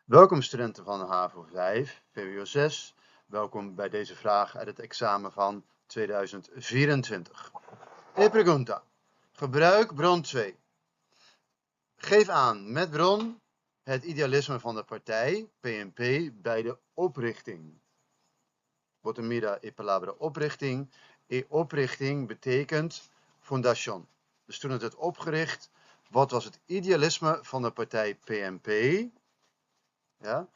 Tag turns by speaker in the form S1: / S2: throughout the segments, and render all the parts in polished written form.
S1: Welkom studenten van HAVO 5, VWO 6. Welkom bij deze vraag uit het examen van 2024. Pregunta. Gebruik bron 2. Geef aan met bron het idealisme van de partij PNP bij de oprichting. Wat mira e palabra oprichting. Oprichting betekent fundación. Dus toen het werd opgericht, wat was het idealisme van de partij PNP? Ja?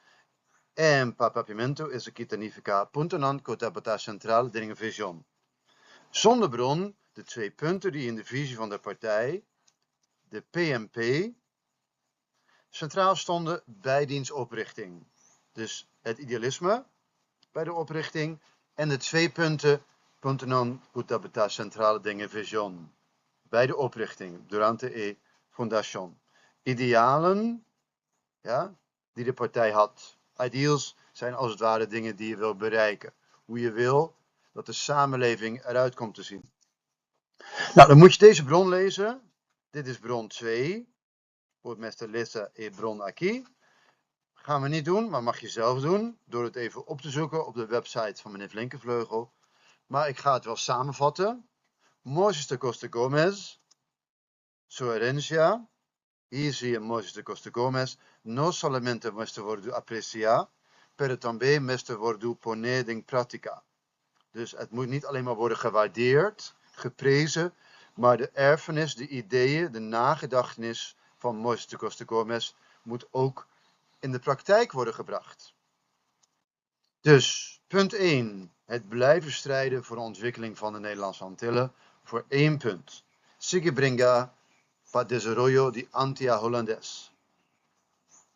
S1: En papapimento is de kitanifica puntenan cotabata centraal de vision. Zonder bron, de twee punten die in de visie van de partij, de PNP, centraal stonden bij diens oprichting. Dus het idealisme bij de oprichting en de twee punten, puntenan cotabata centraal de vision, bij de oprichting, durante e fundación. Idealen, ja, die de partij had. Ideals zijn als het ware dingen die je wil bereiken. Hoe je wil dat de samenleving eruit komt te zien. Nou, dan moet je deze bron lezen. Dit is bron 2. Voor Mester Lissa e bron aquí. Gaan we niet doen, maar mag je zelf doen. Door het even op te zoeken op de website van meneer Flinkenvleugel. Maar ik ga het wel samenvatten. Moisés de Costa Gomez. Su herencia. Hier zie je Moisés de Costa Gomez. No solamente muestra worden apreciar, pero también muestra worden poner en práctica. Dus het moet niet alleen maar worden gewaardeerd, geprezen, maar de erfenis, de ideeën, de nagedachtenis van Moisés de Costa Gomez moet ook in de praktijk worden gebracht. Dus, punt 1. Het blijven strijden voor de ontwikkeling van de Nederlandse Antillen. Voor 1 punt. Sigue bringa para desarrollo de anti-Hollandes.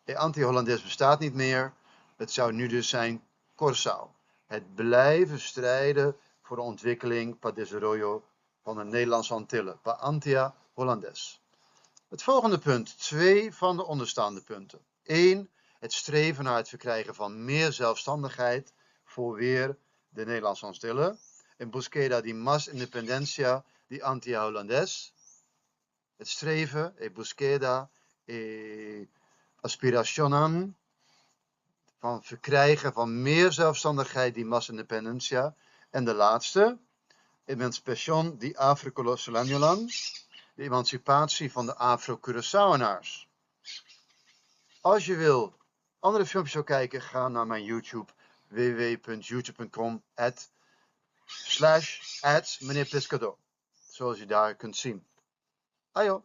S1: De anti-Hollandes bestaat niet meer. Het zou nu dus zijn Curaçao. Het blijven strijden voor de ontwikkeling, para desarrollo van de Nederlandse Antillen. Pa anti-Hollandes. Het volgende punt. 2 van de onderstaande punten. 1. Het streven naar het verkrijgen van meer zelfstandigheid voor weer de Nederlandse Antillen. En búsqueda de más independencia de anti-Hollandes. Het streven, búsqueda, aspiracionan, van verkrijgen van meer zelfstandigheid, die más independencia. En de laatste, emancipación de Afro-Colonialan, de emancipatie van de Afro-Curaçaoenaars. Als je wil andere filmpjes wil kijken, ga naar mijn YouTube, www.youtube.com/meneer Pescado, zoals je daar kunt zien. Ajo!